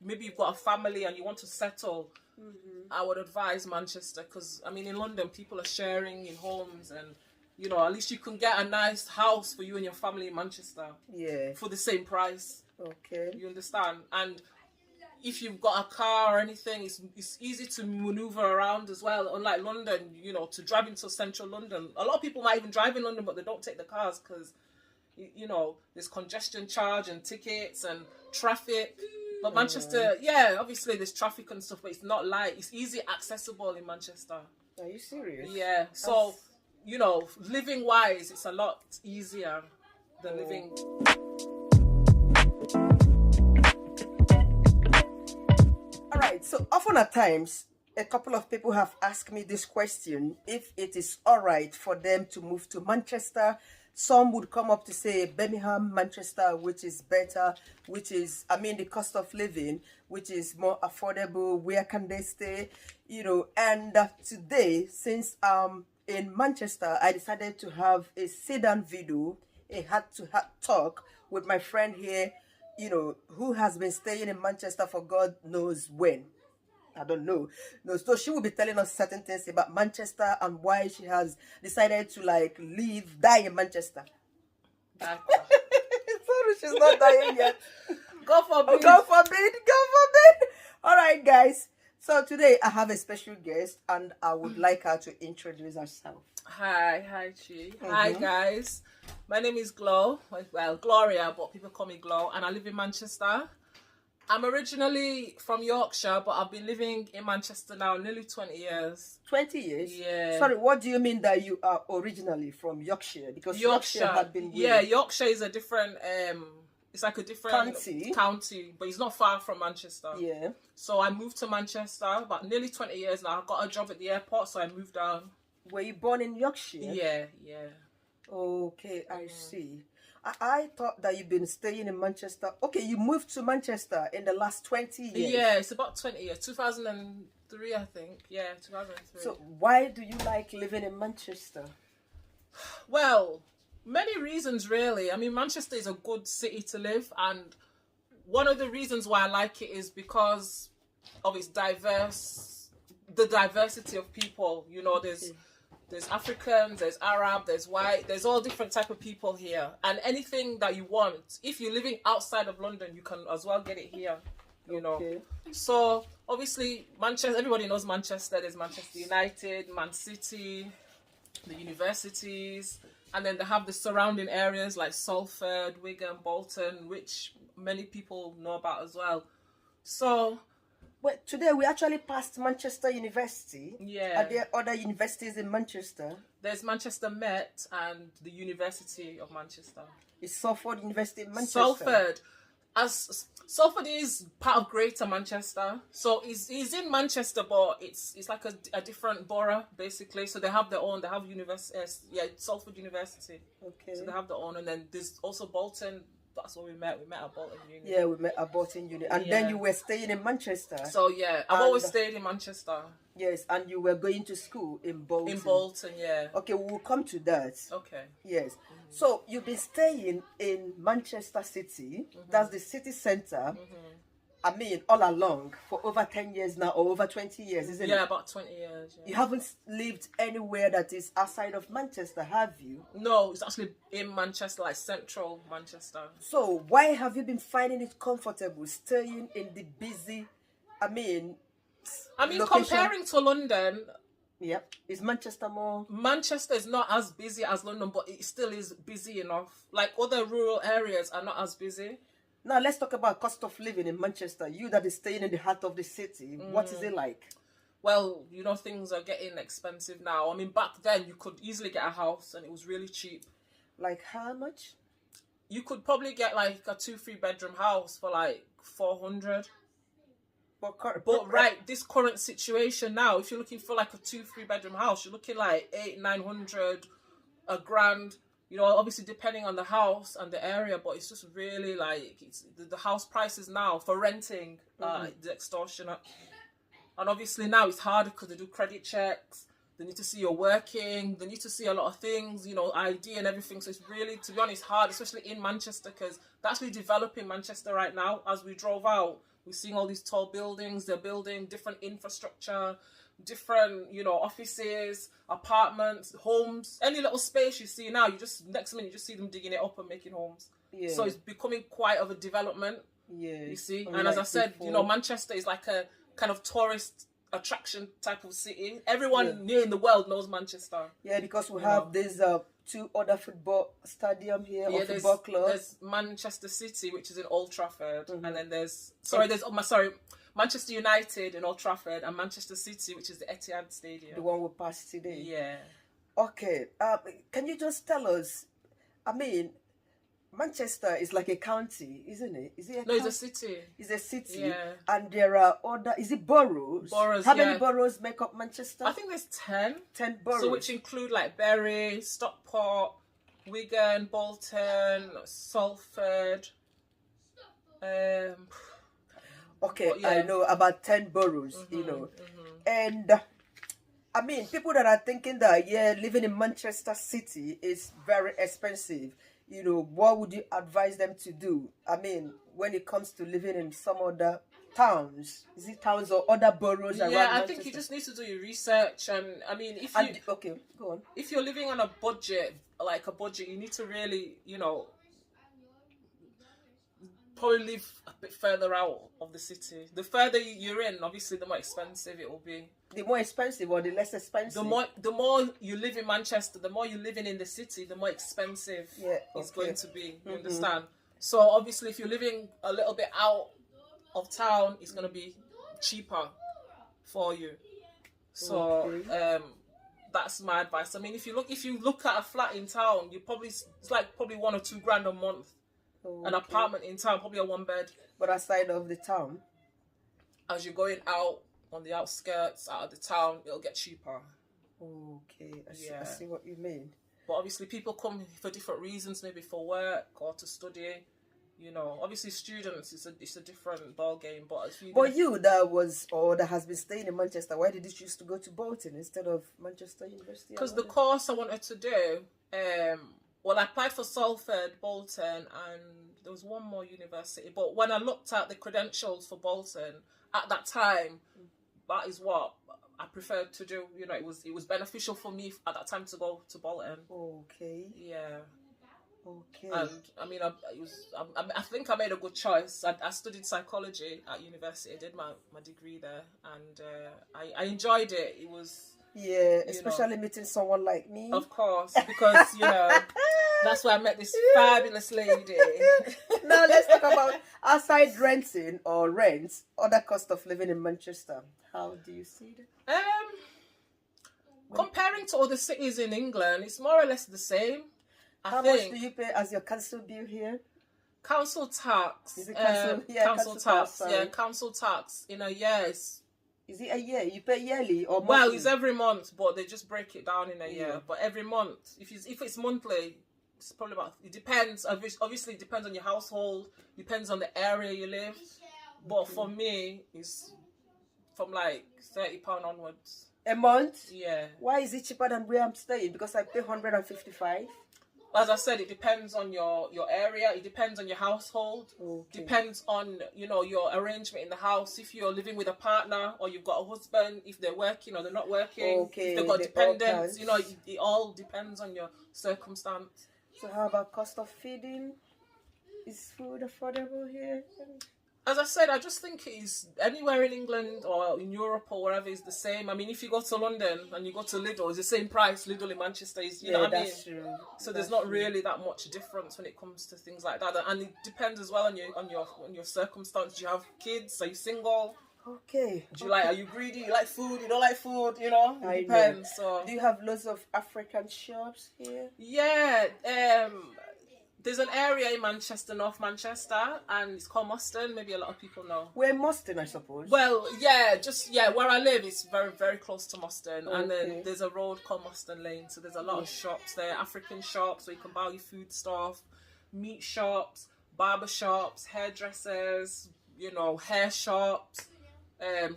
maybe you've got a family and you want to settle, I would advise Manchester, because I mean in London people are sharing in homes, and you know, at least you can get a nice house for you and your family in Manchester. Yeah. For the same price. Okay. You understand? And if you've got a car or anything, it's easy to maneuver around as well. Unlike London, you know, to drive into central London. A lot of people might even drive in London, but they don't take the cars because, you know, there's congestion charge and tickets and traffic. But Manchester, yeah, obviously there's traffic and stuff, but it's not like, it's easy accessible in Manchester. Are you serious? Yeah. So, you know, living wise, it's a lot easier than living. All right. So often at times, a couple of people have asked me this question: if it is all right for them to move to Manchester. Some would come up to say Birmingham, Manchester, which is better, which is, I mean, the cost of living, which is more affordable. Where can they stay? You know, and today, since in Manchester, I decided to have a sit-down video, a heart-to-heart talk with my friend here, you know, who has been staying in Manchester for God knows when. I don't know. No, so she will be telling us certain things about Manchester and why she has decided to like die in Manchester. Sorry, she's not dying yet. God forbid. Oh, God forbid. God forbid. All right, guys. So today I have a special guest, and I would like her to introduce herself. Hi, Chi. Hi, guys. My name is Glow. Well, Gloria, but people call me Glow, and I live in Manchester. I'm originally from Yorkshire, but I've been living in Manchester now nearly 20 years. 20 years? Yeah. Sorry, what do you mean that you are originally from Yorkshire? Because Yorkshire had been... Yeah, Yorkshire is a different... it's like a different county, but it's not far from Manchester. Yeah. So I moved to Manchester about nearly 20 years now. I got a job at the airport, so I moved down. Were you born in Yorkshire? Yeah. Okay, I see. I thought that you've been staying in Manchester. Okay, you moved to Manchester in the last 20 years. Yeah, it's about 20 years. 2003, I think. Yeah, 2003. So why do you like living in Manchester? Well, many reasons really. I mean, Manchester is a good city to live, and one of the reasons why I like it is because of its the diversity of people. You know, there's Africans, there's Arab, there's white, there's all different type of people here. And anything that you want, if you're living outside of London, you can as well get it here, you know. So, obviously, Manchester, everybody knows Manchester. There's Manchester United, Man City, the universities, and then they have the surrounding areas like Salford, Wigan, Bolton, which many people know about as well. So... Well, today we actually passed Manchester University. Yeah. Are there other universities in Manchester? There's Manchester Met and the University of Manchester. Is Salford University in Manchester? Salford is part of Greater Manchester. So it's in Manchester, but it's like a different borough, basically. So they have Salford University. Okay. So they have their own. And then there's also Bolton. That's where we met. We met at Bolton Uni. Yeah, we met at Bolton Uni. And then you were staying in Manchester. So yeah, I've always stayed in Manchester. Yes, and you were going to school in Bolton. In Bolton, yeah. Okay, we'll come to that. Okay. Yes. So you've been staying in Manchester City. That's the city centre. I mean, all along for over 10 years now, or over 20 years, isn't it? Yeah, about 20 years. Yeah. You haven't lived anywhere that is outside of Manchester, have you? No, it's actually in Manchester, like central Manchester. So why have you been finding it comfortable staying in the busy, location? Comparing to London... Yep. Is Manchester more... Manchester is not as busy as London, but it still is busy enough. Like, other rural areas are not as busy. Now, let's talk about cost of living in Manchester. You that is staying in the heart of the city, what is it like? Well, you know, things are getting expensive now. I mean, back then, you could easily get a house and it was really cheap. Like how much? You could probably get like a 2-3 bedroom house for like 400. But this current situation now, if you're looking for like a 2-3 bedroom house, you're looking like 800-900, £1,000. You know, obviously depending on the house and the area, but it's just really like the house prices now for renting, the extortionate. And obviously now it's harder because they do credit checks. They need to see you're working. They need to see a lot of things, you know, ID and everything. So it's really, to be honest, hard, especially in Manchester, because they're actually developing Manchester right now. As we drove out, We're seeing all these tall buildings. They're building different infrastructure, different, offices, apartments, homes. Any little space you see now, you just next minute you just see them digging it up and making homes. Yeah. So it's becoming quite of a development. Yeah. You see, Unlike and as I said, before. Manchester is like a kind of tourist attraction type of city. Everyone near in the world knows Manchester. Yeah, because we have these two other football stadium here, or football clubs. There's Manchester City, which is in Old Trafford, and then there's Manchester United in Old Trafford, and Manchester City, which is the Etihad Stadium. The one we passed today. Yeah. Okay. Can you just tell us? I mean, Manchester is like a county, isn't it? Is it? It's a city. It's a city. Yeah. And there are other. Is it boroughs? Boroughs. How many boroughs make up Manchester? I think there's 10. 10 boroughs. So which include like Bury, Stockport, Wigan, Bolton, Salford. Okay, yeah. I know about 10 boroughs, And I mean, people that are thinking that, living in Manchester City is very expensive, what would you advise them to do? I mean, when it comes to living in some other towns, is it towns or other boroughs around Manchester? I think you just need to do your research. And I mean, okay, go on. If you're living on a budget, you need to really, probably live a bit further out of the city. The further you're in, obviously, the more expensive it will be. The more expensive or the less expensive? The more you live in Manchester, the more you're living in the city, the more expensive it's going to be. You understand? So obviously, if you're living a little bit out of town, it's going to be cheaper for you. So that's my advice. I mean, if you look at a flat in town, it's probably $1 or $2 grand a month. An apartment in town, probably a 1-bed. But outside of the town? As you're going out on the outskirts, out of the town, it'll get cheaper. Okay, I see what you mean. But obviously people come for different reasons, maybe for work or to study. Obviously students, it's a different ball game. But you that has been staying in Manchester, why did you choose to go to Bolton instead of Manchester University? Because the course I wanted to do, I applied for Salford, Bolton, and there was one more university. But when I looked at the credentials for Bolton, at that time, that is what I preferred to do. It was beneficial for me at that time to go to Bolton. Okay. Yeah. Okay. And I mean, I think I made a good choice. I studied psychology at university. I did my degree there, and I enjoyed it. It was. Yeah, especially meeting someone like me. Of course, because, that's why I met this fabulous lady. Now let's talk about outside renting or rents, other cost of living in Manchester. How do you see that? Comparing to other cities in England, it's more or less the same. How much do you pay as your council bill here? Council tax. Is it council? Council tax. Yeah, council tax in a year Is it a year? You pay yearly or monthly? Well, it's every month, but they just break it down in a year. But every month, if it's monthly, it's probably about. It depends. Obviously, it depends on your household. Depends on the area you live. But for me, it's from like £30 onwards. A month? Yeah. Why is it cheaper than where I'm staying? Because I pay 155. As I said, it depends on your area. It depends on your household. Okay. Depends on, your arrangement in the house. If you're living with a partner or you've got a husband, if they're working or they're not working. Okay. If they've got dependents, it all depends on your circumstance. So how about cost of feeding? Is food affordable here? As I said, I just think it is anywhere in England or in Europe or wherever is the same. I mean, if you go to London and you go to Lidl, it's the same price. Lidl in Manchester is, you know what I mean? True. So there's not really that much difference when it comes to things like that. And it depends as well on your circumstance. Do you have kids? Are you single? Okay. Are you greedy? You like food? You don't like food? It depends. So do you have lots of African shops here? Yeah. There's an area in Manchester, North Manchester, and it's called Moston. Maybe a lot of people know. We're in Moston, I suppose. Well, where I live is very, very close to Moston. Okay. And then there's a road called Moston Lane. So there's a lot of shops there, African shops where you can buy your food stuff, meat shops, barber shops, hairdressers, hair shops,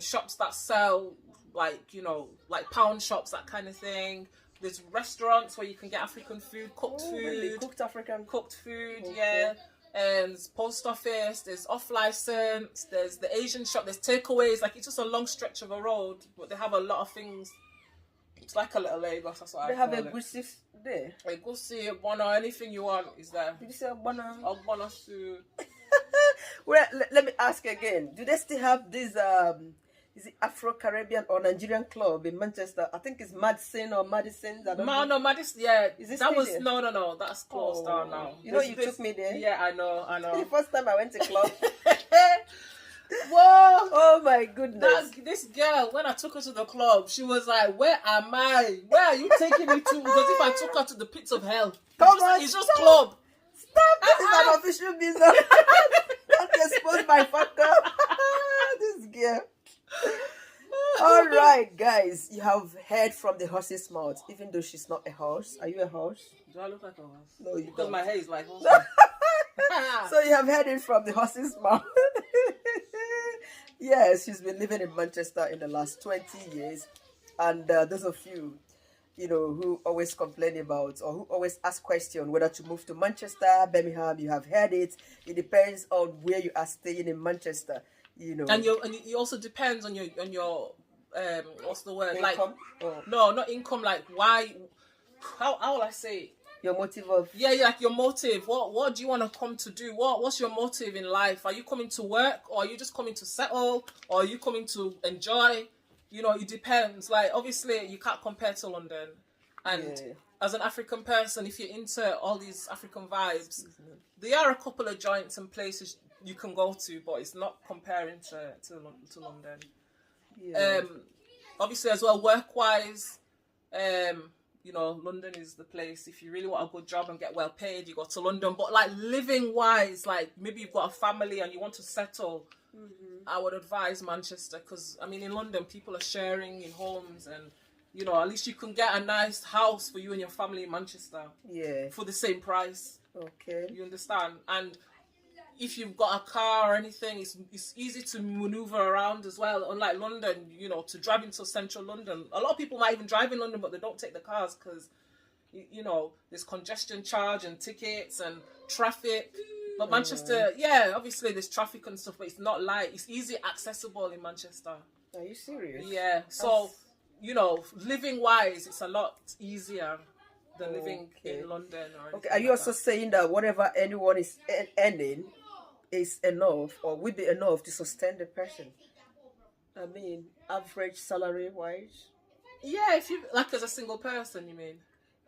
shops that sell like pound shops, that kind of thing. There's restaurants where you can get African food, cooked food. Really? Cooked African? Cooked food, okay. there's post office, there's off license, there's the Asian shop, there's takeaways. Like, it's just a long stretch of a road, but they have a lot of things. It's like a little Lagos, that's what They I have call a it. goosey there. A goosey, bono, anything you want is there. Did you say Bono? Or bono soup. Well, let me ask again. Do they still have this is it Afro-Caribbean or Nigerian club in Manchester? I think it's Madison or Madison. I don't know. No, Madison, yeah. Is it that still was there? no, that's closed down now. You know, you took me there. Yeah, I know. The first time I went to club. Whoa! Oh my goodness. This girl, when I took her to the club, she was like, "Where am I? Where are you taking me to?" Because if I took her to the pits of hell, it's just club. Stop! This is an official business. Don't expose my fucker. This girl. All right, guys, you have heard from the horse's mouth. Even though she's not a horse, are you a horse? Do I look like a horse? No, you Because don't. my hair is like horse. So you have heard it from the horse's mouth. Yes, she's been living in Manchester in the last 20 years. And those of you, who always complain about or who always ask question whether to move to Manchester, Birmingham, you have heard it. It depends on where you are staying in Manchester, And it also depends on your what's the word? income. Like no, not income. Like why? How will I say it? Your motive of like your motive. What do you want to come to do? What's your motive in life? Are you coming to work, or are you just coming to settle, or are you coming to enjoy? It depends. Like, obviously you can't compare to London, and as an African person, if you're into all these African vibes, there are a couple of joints and places you can go to, but it's not comparing to London. Yeah. Obviously as well, work wise, London is the place. If you really want a good job and get well paid, you go to London. But like living wise, like maybe you've got a family and you want to settle, I would advise Manchester, because I mean in London people are sharing in homes, and at least you can get a nice house for you and your family in Manchester for the same price. Okay. You understand? And if you've got a car or anything, it's easy to maneuver around as well. Unlike London, to drive into central London. A lot of people might even drive in London, but they don't take the cars because, there's congestion charge and tickets and traffic. But Manchester, obviously there's traffic and stuff, but it's not light. It's easy accessible in Manchester. Are you serious? Yeah. So, living wise, it's a lot easier than living in London. Okay. Are you also saying that whatever anyone is earning is enough or will be enough to sustain the person? I mean, average salary wise? Yeah, if you like as a single person, you mean?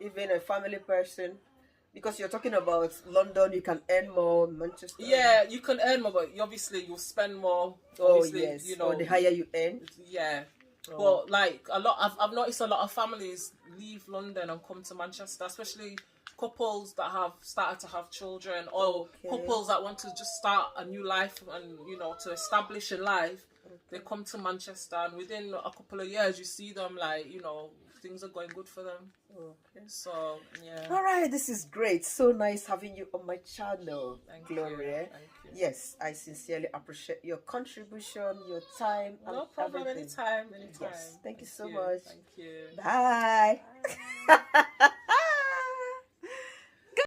Even a family person? Because you're talking about London, you can earn more. Manchester. Yeah, you can earn more, but obviously you'll spend more. Oh Obviously, yes. Or the higher you earn. Yeah. But like I've noticed a lot of families leave London and come to Manchester, especially couples that have started to have children, or couples that want to just start a new life and to establish a life. They come to Manchester, and within a couple of years you see them like things are going good for them. Okay. So yeah. All right, this is great. So nice having you on my channel, Thank Gloria. you. Thank you. Yes, I sincerely appreciate your contribution, your time, No and problem. everything. Anytime. Yes, thank you so you. much. Thank you. Bye.